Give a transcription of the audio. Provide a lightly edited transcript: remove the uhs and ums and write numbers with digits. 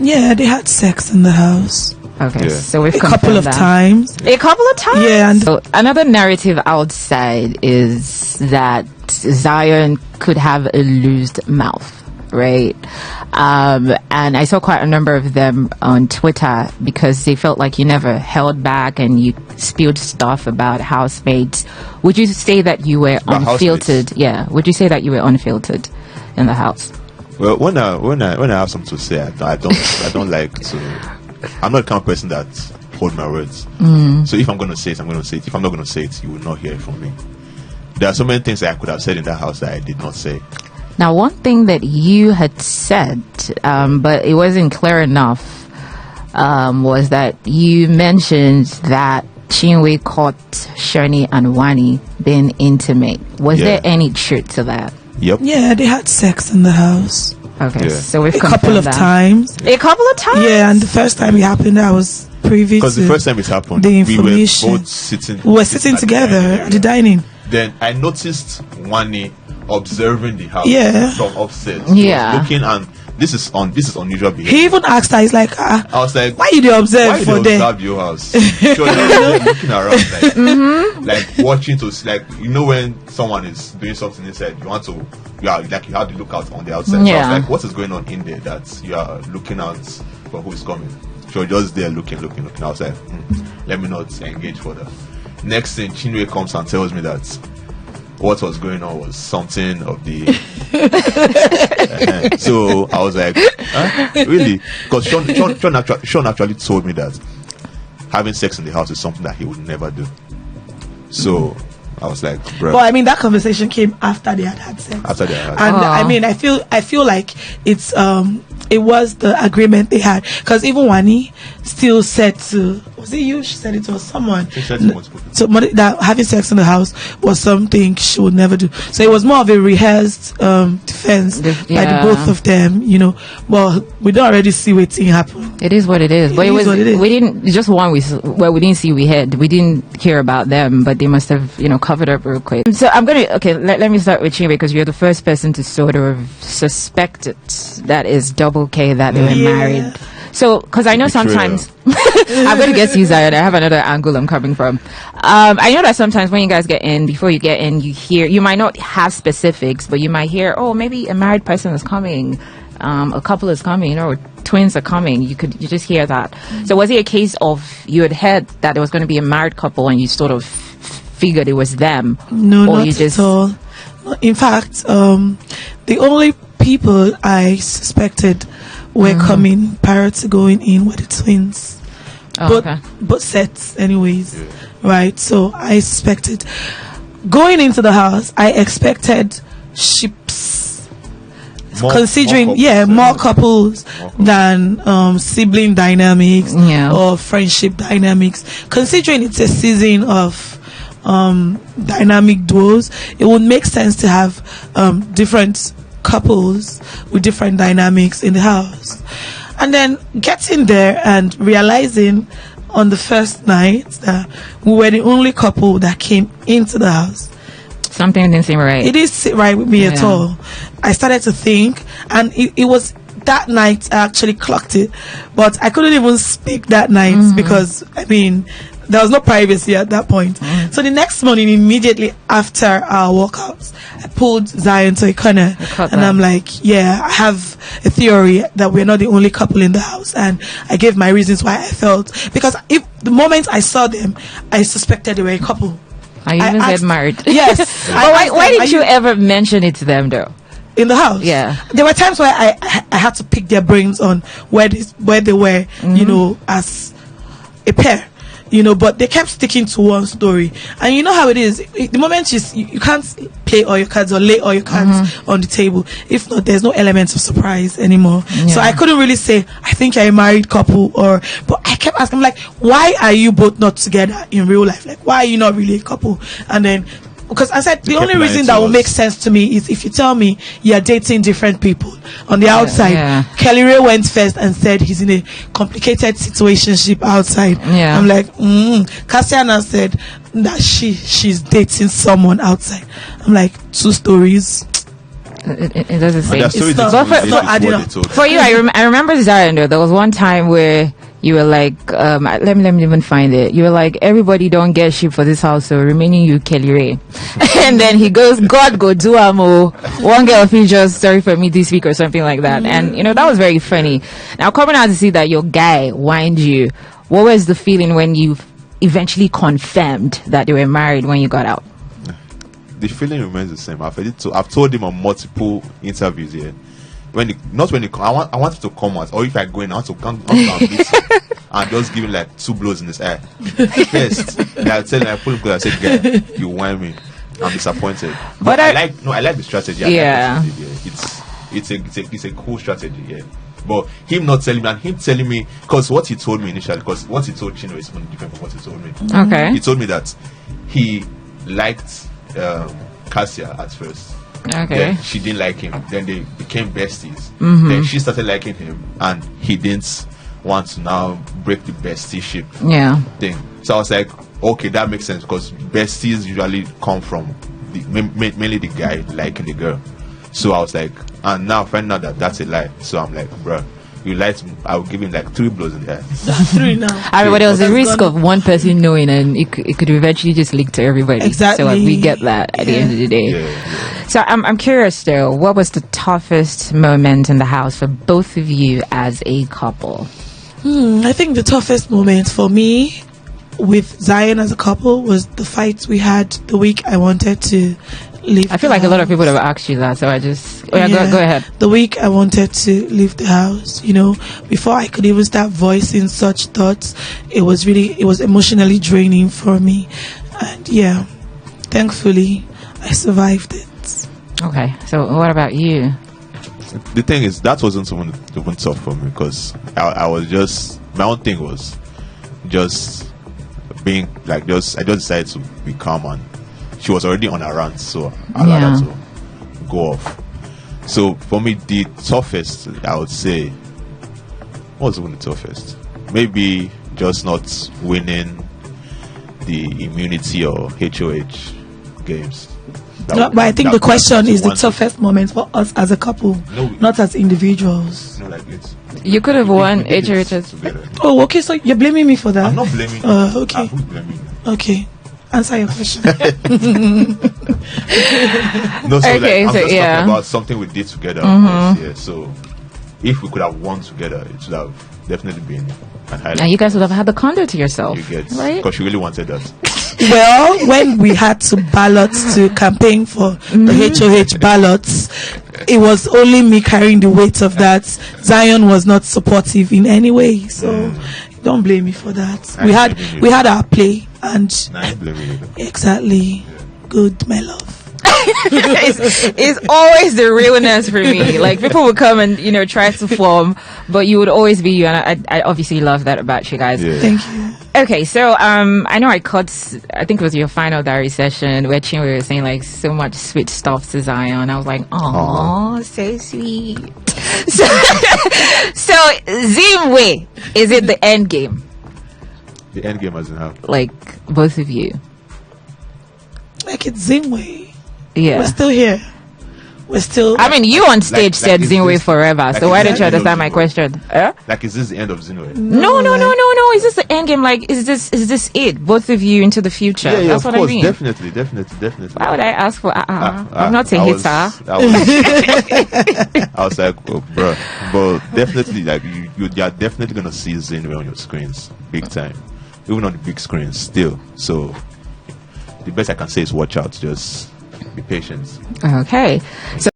Yeah, they had sex in the house. Okay, so we've A couple of times. A couple of times? Yeah. And so another narrative outside is that Zion could have a loosed mouth, right? And I saw quite a number of them on Twitter because they felt like you never held back and you spilled stuff about housemates. Would you say that you were unfiltered? Yeah. Would you say that you were unfiltered in the house? Well, when I have something to say, I don't like to. I'm not the kind of person that hold my words. So if I'm going to say it, I'm going to say it. If I'm not going to say it, you will not hear it from me. There are so many things that I could have said in that house that I did not say. Now, one thing that you had said, but it wasn't clear enough, was that you mentioned that ZINWE caught Shaun and Wanni being intimate. Was there any truth to that? Yep. Yeah, they had sex in the house. Okay, so we've a couple of times. A couple of times? Yeah, and the first time it happened, I was privy to. Because the first time it happened, the information. we were both sitting. We were sitting together at the dining. Then I noticed Wanni observing the house from upstairs. Yeah, looking, and this is unusual behavior. He even asked her, he's like, I was like, why you do observe why for them? Observe your house? So you're looking around, like watching to, like, you know, when someone is doing something inside, you want to, you have to look out on the outside. So I was like, what is going on in there that you are looking out for who is coming? So just there looking. I was like, let me not engage further. Next thing, ZINWE comes and tells me that what was going on was something of the so I was like, really? Because Shaun actually told me that having sex in the house is something that he would never do. So I was like, bro. Well, I mean, that conversation came after they had sex. And I mean, I feel like it's it was the agreement they had, because even Wanni still said to, was it you? She said it to someone. She said to multiple people. So that having sex in the house was something she would never do. So it was more of a rehearsed defense by the both of them, you know. Well, we don't already see what thing happen. It is what it is. But it was what it is. We didn't just one we didn't see, we didn't hear about them, but they must have, you know, covered up real quick. So I'm gonna let me start with ZINWE, because you're the first person to sort of suspect it, that is double K, that they were married. So, because I know sometimes I'm going to get to you, Zion. I have another angle I'm coming from. I know that sometimes when you guys get in, before you get in, you might not have specifics, but you might hear, oh, maybe a married person is coming, a couple is coming, or twins are coming. You just hear that. So was it a case of you had heard that there was going to be a married couple and you sort of figured it was them? No, not at all. In fact, the only people I suspected were coming prior to going in were the twins. But sets anyways, right? So I suspected going into the house, I expected ships, considering more couples than sibling dynamics or friendship dynamics. Considering it's a season of dynamic duos, it would make sense to have different couples with different dynamics in the house. And then getting there and realizing on the first night that we were the only couple that came into the house. Something didn't seem right. It didn't sit right with me at all. I started to think, and it was that night I actually clocked it, but I couldn't even speak that night because, I mean, there was no privacy at that point. So the next morning, immediately after our walkouts, I pulled Zion to a corner and I'm like, I have a theory that we're not the only couple in the house. And I gave my reasons why I felt, because if the moment I saw them, I suspected they were a couple. I even said married. Yes. But why didn't you ever mention it to them though? In the house? Yeah. There were times where I had to pick their brains on where they were, you know, as a pair. You know, but they kept sticking to one story. And you know how it is. The moment you can't play all your cards or lay all your cards on the table. If not, there's no element of surprise anymore. So I couldn't really say, I think you're a married couple, but I kept asking, like, why are you both not together in real life? Like, why are you not really a couple? And then, because I said the only reason that will make sense to me is if you tell me you're dating different people on the outside. Kelly Ray went first and said he's in a complicated situationship outside. I'm like, Cassiana said that she's dating someone outside. I'm like, two stories. It doesn't say. For you, I remember Zion though. There was one time where you were like, let me even find it. You were like, everybody don't get shit for this house, so remaining you, Kelly Ray. And then he goes, God go do amo. One girl features sorry for me this week or something like that. And that was very funny. Now coming out to see that your guy whined you, what was the feeling when you eventually confirmed that they were married when you got out? The feeling remains the same. I've told him on multiple interviews here. I want him to come out, or if I go in, I want to come and beat him and just give him like 2 blows in his eye. First, I tell him, I pull him because I said, "Girl, you whine me. I'm disappointed." But I like the strategy. It's a cool strategy. Yeah. But him not telling me and him telling me, because what he told me initially, because what he told Chino is different from what he told me. Okay. He told me that he liked Cassia at first. Okay. Then she didn't like him. Then they became besties. Then she started liking him, and he didn't want to now break the bestie-ship thing. So I was like, okay, that makes sense, because besties usually come from mainly the guy liking the girl. So I was like, and now finding out that that's a lie. So I'm like, bro, you lied to me. I will give him like 3 blows in the eye. 3 now. I mean, but there was a risk of one person knowing, and it could eventually just leak to everybody. Exactly. So we get that at the end of the day. Yeah. So I'm curious though, what was the toughest moment in the house for both of you as a couple? I think the toughest moment for me with Zion as a couple was the fights we had the week I wanted to leave. I feel like a lot of people have asked you that, so I just go ahead. The week I wanted to leave the house, before I could even start voicing such thoughts, it was emotionally draining for me, and thankfully I survived it. Okay, so what about you? The thing is, that wasn't even tough for me, because I was just, my own thing was just being like, I just decided to be calm, and she was already on a rant, so I allowed her to go off. So for me, the toughest, I would say, what was even the toughest? Maybe just not winning the immunity or HOH games. But I think the question is the toughest moment for us as a couple, not as individuals. You could have won HOHs. Oh, okay, so you're blaming me for that? I'm not blaming you. Okay. Who's blaming you? Okay. Answer your question. I'm just talking about something we did together. So if we could have won together, it would have definitely been an highlight. And you guys would have had the condo to yourself, right? Because she really wanted that. Well, when we had to ballot to campaign for the HOH ballots, it was only me carrying the weight of that. Zion was not supportive in any way, so don't blame me for that. We had our play, and exactly. Good, my love. it's always the realness for me. Like, people would come and try to form, but you would always be you, and I obviously love that about you guys. Thank you. Okay, so I know I think it was your final diary session where Chinwe was saying like so much sweet stuff to Zion. I was like, oh, so sweet. So ZINWE, is it the end game? The end game as in how? Like, both of you. Like, it's ZINWE. Yeah. We're still here. We're still. I mean, you on stage said ZINWE forever, so why don't you understand my question? Like, is this the end of ZINWE? No. Is this the end game? Like, is this it? Both of you into the future? Yeah, that's of what course, I mean. Definitely. Why would I ask for? I'm not a hitter. I was like, oh, bro, but definitely, like, you are definitely gonna see ZINWE on your screens, big time, even on the big screens, still. So, the best I can say is watch out. Just be patient. Okay. So